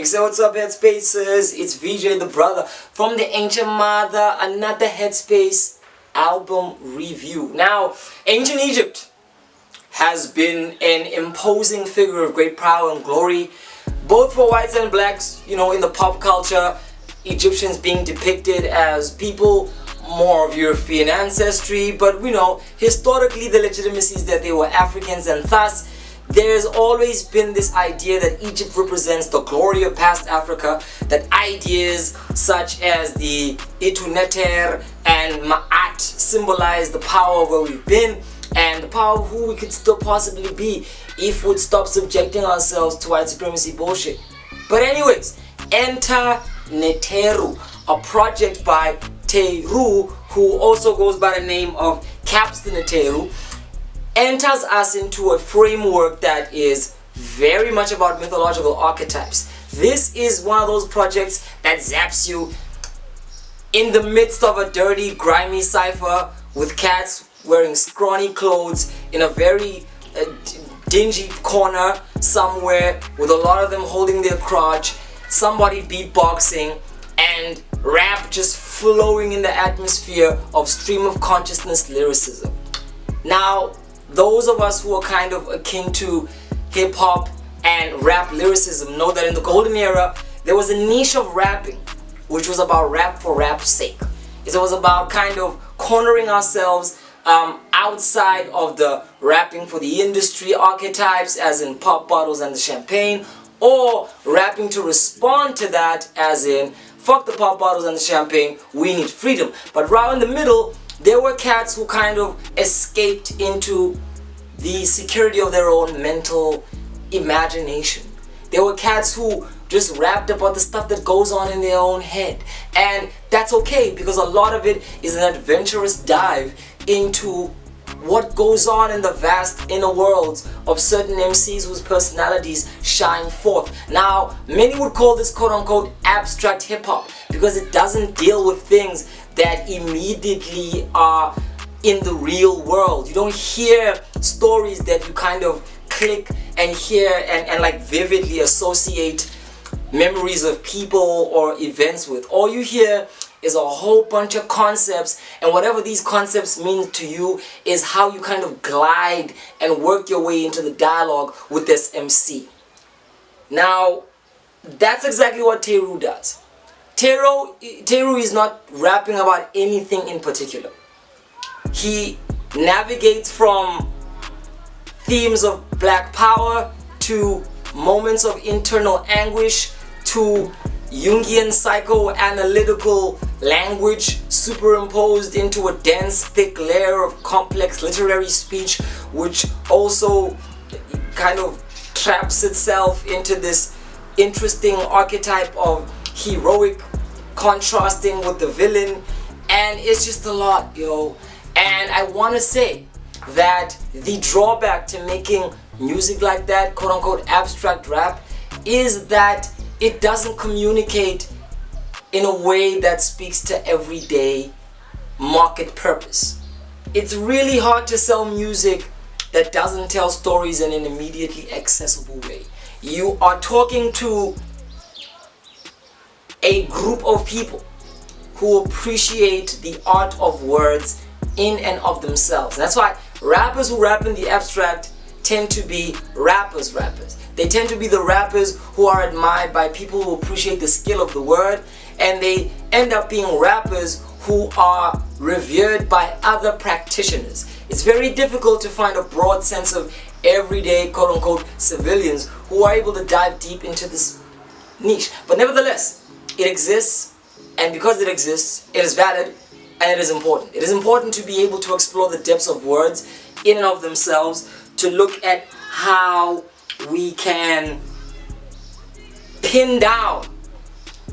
say what's up, Headspaces. It's VJ the brother from the Ancient Mother, another Headspace album review. Now, ancient Egypt has been an imposing figure of great power and glory, both for whites and blacks. You know, in the pop culture, Egyptians being depicted as people more of European ancestry, but we know historically the legitimacy is that they were Africans, and thus there's always been this idea that Egypt represents the glory of past Africa, that ideas such as the Neteru and Ma'at symbolize the power of where we've been and the power of who we could still possibly be if we'd stop subjecting ourselves to white supremacy bullshit. But anyways, enter Neteru, a project by Teru, who also goes by the name of Caps the Neteru, enters us into a framework that is very much about mythological archetypes. This is one of those projects that zaps you in the midst of a dirty, grimy cipher with cats wearing scrawny clothes in a very dingy corner somewhere with a lot of them holding their crotch, somebody beatboxing, and rap just flowing in the atmosphere of stream of consciousness lyricism. Now, those of us who are kind of akin to hip-hop and rap lyricism know that in the golden era there was a niche of rapping which was about rap for rap's sake. It was about kind of cornering ourselves outside of the rapping for the industry archetypes, as in pop bottles and the champagne, or rapping to respond to that, as in fuck the pop bottles and the champagne, we need freedom. But right in the middle, there were cats who kind of escaped into the security of their own mental imagination. There were cats who just rapped about the stuff that goes on in their own head. And that's okay, because a lot of it is an adventurous dive into what goes on in the vast inner worlds of certain MCs whose personalities shine forth. Now, many would call this quote-unquote abstract hip-hop because it doesn't deal with things that immediately are in the real world. You don't hear stories that you kind of click and hear and like vividly associate memories of people or events with. All you hear is a whole bunch of concepts, and whatever these concepts mean to you is how you kind of glide and work your way into the dialogue with this MC. Now, that's exactly what Teru does. Teru is not rapping about anything in particular. He navigates from themes of black power to moments of internal anguish to Jungian psychoanalytical language superimposed into a dense, thick layer of complex literary speech, which also kind of traps itself into this interesting archetype of heroic contrasting with the villain, and it's just a lot, yo. And I want to say that the drawback to making music like that, quote-unquote abstract rap, is that it doesn't communicate in a way that speaks to everyday market purpose. It's really hard to sell music that doesn't tell stories in an immediately accessible way. You are talking to a group of people who appreciate the art of words in and of themselves. And that's why rappers who rap in the abstract tend to be rappers. They tend to be the rappers who are admired by people who appreciate the skill of the word, and they end up being rappers who are revered by other practitioners. It's very difficult to find a broad sense of everyday quote-unquote civilians who are able to dive deep into this niche. But nevertheless, it exists, and because it exists, it is valid and it is important. It is important to be able to explore the depths of words in and of themselves, to look at how we can pin down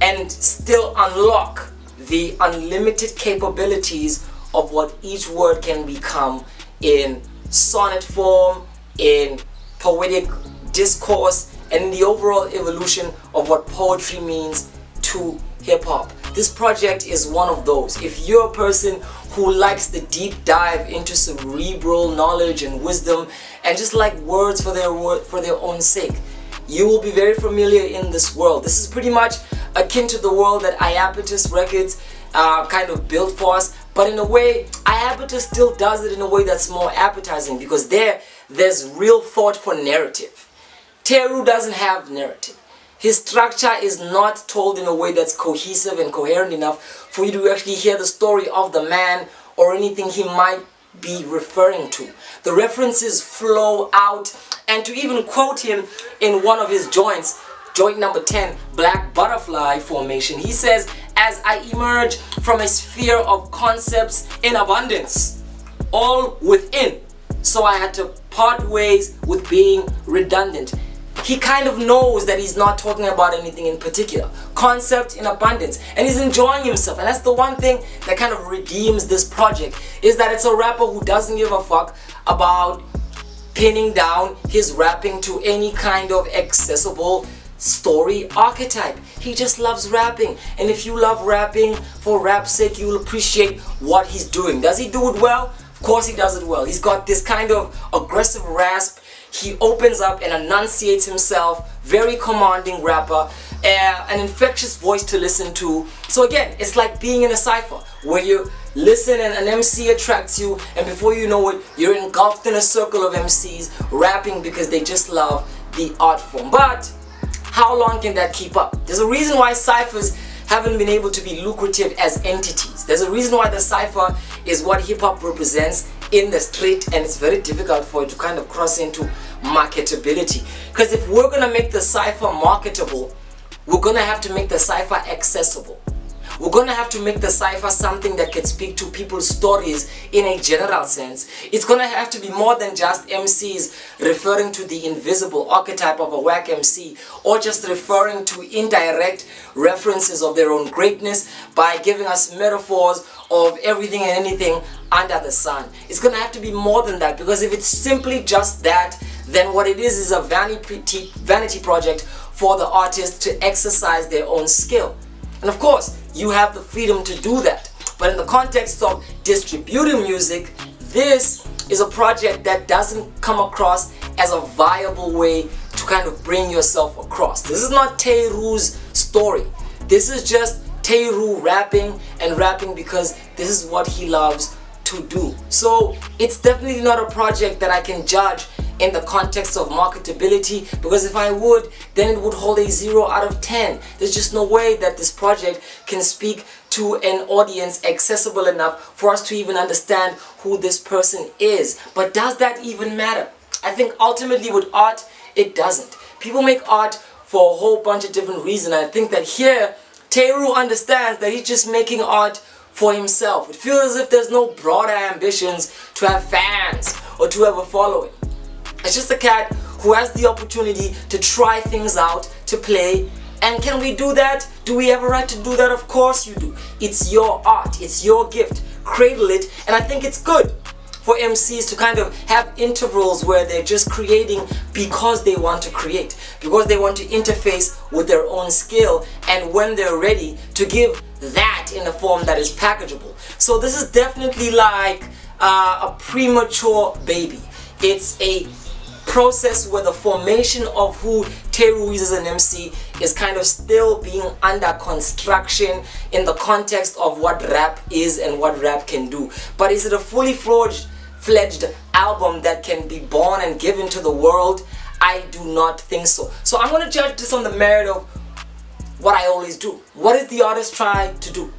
and still unlock the unlimited capabilities of what each word can become in sonnet form, in poetic discourse, and in the overall evolution of what poetry means to hip-hop. This project is one of those. If you're a person who likes the deep dive into cerebral knowledge and wisdom and just like words for their own sake, you will be very familiar in this world. This is pretty much akin to the world that Iapetus Records kind of built for us, but in a way, Iapetus still does it in a way that's more appetizing, because there's real thought for narrative. Teru doesn't have narrative. His structure is not told in a way that's cohesive and coherent enough for you to actually hear the story of the man or anything he might be referring to. The references flow out, and to even quote him in one of his joints, joint number 10, Black Butterfly Formation, he says, "As I emerge from a sphere of concepts in abundance, all within, so I had to part ways with being redundant." He kind of knows that he's not talking about anything in particular. Concept in abundance. And he's enjoying himself. And that's the one thing that kind of redeems this project, is that it's a rapper who doesn't give a fuck about pinning down his rapping to any kind of accessible story archetype. He just loves rapping. And if you love rapping for rap's sake, you'll appreciate what he's doing. Does he do it well? Of course he does it well. He's got this kind of aggressive rasp. He opens up and enunciates himself. Very commanding rapper. An infectious voice to listen to. So again, it's like being in a cypher where you listen and an MC attracts you, and before you know it, you're engulfed in a circle of MCs rapping because they just love the art form. But how long can that keep up? There's a reason why cyphers haven't been able to be lucrative as entities. There's a reason why the cypher is what hip-hop represents in the street, and it's very difficult for it to kind of cross into marketability. Because if we're gonna make the cypher marketable, we're gonna have to make the cypher accessible. We're gonna have to make the cypher something that can speak to people's stories in a general sense. It's gonna have to be more than just MCs referring to the invisible archetype of a whack MC, or just referring to indirect references of their own greatness by giving us metaphors of everything and anything under the sun. It's gonna have to be more than that, because if it's simply just that, then what it is a vanity project for the artist to exercise their own skill. And of course, you have the freedom to do that. But in the context of distributing music, this is a project that doesn't come across as a viable way to kind of bring yourself across. This is not Teru's story. This is just Teru rapping and rapping because this is what he loves to do. So it's definitely not a project that I can judge in the context of marketability, because if I would, then it would hold a 0 out of 10. There's just no way that this project can speak to an audience accessible enough for us to even understand who this person is. But does that even matter? I think ultimately with art, it doesn't. People make art for a whole bunch of different reasons. I think that here, Teru understands that he's just making art for himself. It feels as if there's no broader ambitions to have fans or to have a following. It's just a cat who has the opportunity to try things out, to play. And can we do that? Do we have a right to do that? Of course you do. It's your art. It's your gift. Cradle it. And I think it's good for MCs to kind of have intervals where they're just creating because they want to create, because they want to interface with their own skill, and when they're ready to give that in a form that is packageable. So this is definitely like a premature baby. It's a process where the formation of who Teru is as an MC is kind of still being under construction in the context of what rap is and what rap can do. But is it a fully fledged album that can be born and given to the world? I do not think so. So I'm going to judge this on the merit of what I always do. What is the artist trying to do?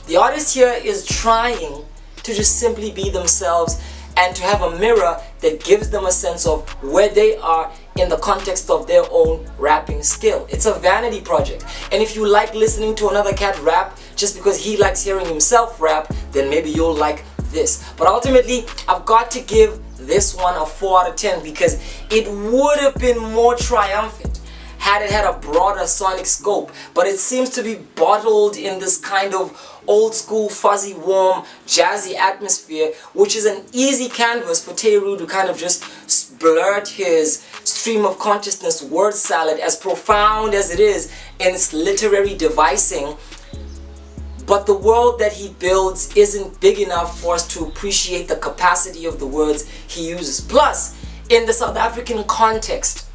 The artist here is trying to just simply be themselves and to have a mirror that gives them a sense of where they are in the context of their own rapping skill. It's a vanity project. And if you like listening to another cat rap just because he likes hearing himself rap, then maybe you'll like this. But ultimately, I've got to give this one a 4 out of 10 because it would have been more triumphant had it had a broader sonic scope. But it seems to be bottled in this kind of old school, fuzzy, warm, jazzy atmosphere, which is an easy canvas for Teru to kind of just splurt his stream of consciousness word salad, as profound as it is in its literary devising. But the world that he builds isn't big enough for us to appreciate the capacity of the words he uses. Plus, in the South African context,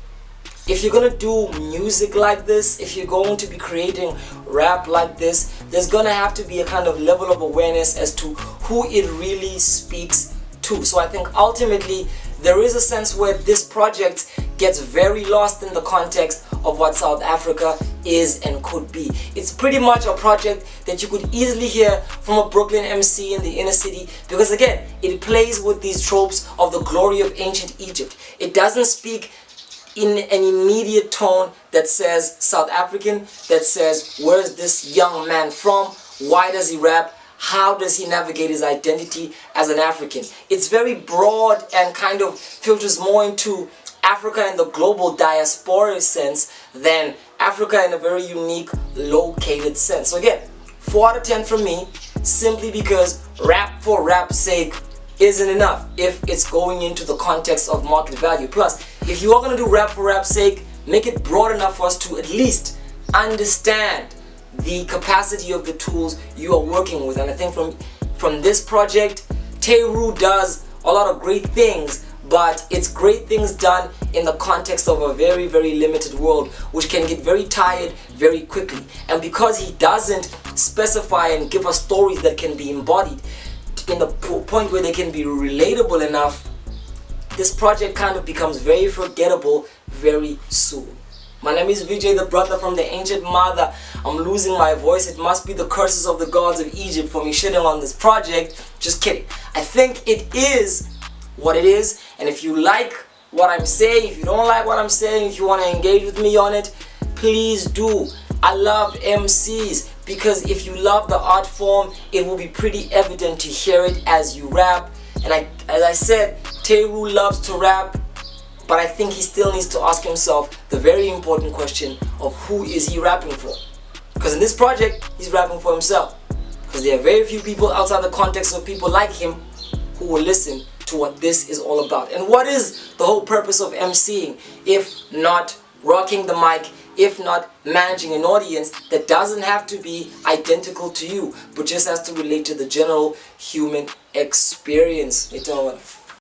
if you're gonna do music like this, if you're going to be creating rap like this, there's gonna have to be a kind of level of awareness as to who it really speaks to. So I think ultimately there is a sense where this project gets very lost in the context of what South Africa is and could be. It's pretty much a project that you could easily hear from a Brooklyn MC in the inner city, because again, it plays with these tropes of the glory of ancient Egypt. It doesn't speak in an immediate tone that says South African, that says where's this young man from, why does he rap, how does he navigate his identity as an African. It's very broad and kind of filters more into Africa in the global diaspora sense than Africa in a very unique located sense. So again, 4 out of 10 from me, simply because rap for rap's sake isn't enough if it's going into the context of market value. Plus, if you are going to do rap for rap's sake, make it broad enough for us to at least understand the capacity of the tools you are working with. And I think from this project, Teru does a lot of great things, but it's great things done in the context of a very, very limited world, which can get very tired very quickly. And because he doesn't specify and give us stories that can be embodied in the point where they can be relatable enough, this project kind of becomes very forgettable very soon. My name is Viwe, the brother from the ancient mother. I'm losing my voice. It must be the curses of the gods of Egypt for me shitting on this project. Just kidding. I think it is what it is. And if you like what I'm saying, if you don't like what I'm saying, if you want to engage with me on it, please do. I love MCs because if you love the art form, it will be pretty evident to hear it as you rap. And as I said, Teru loves to rap. But I think he still needs to ask himself the very important question of who is he rapping for? Because in this project, he's rapping for himself. Because there are very few people outside the context of people like him who will listen to what this is all about. And what is the whole purpose of MCing if not rocking the mic, if not managing an audience that doesn't have to be identical to you, but just has to relate to the general human experience?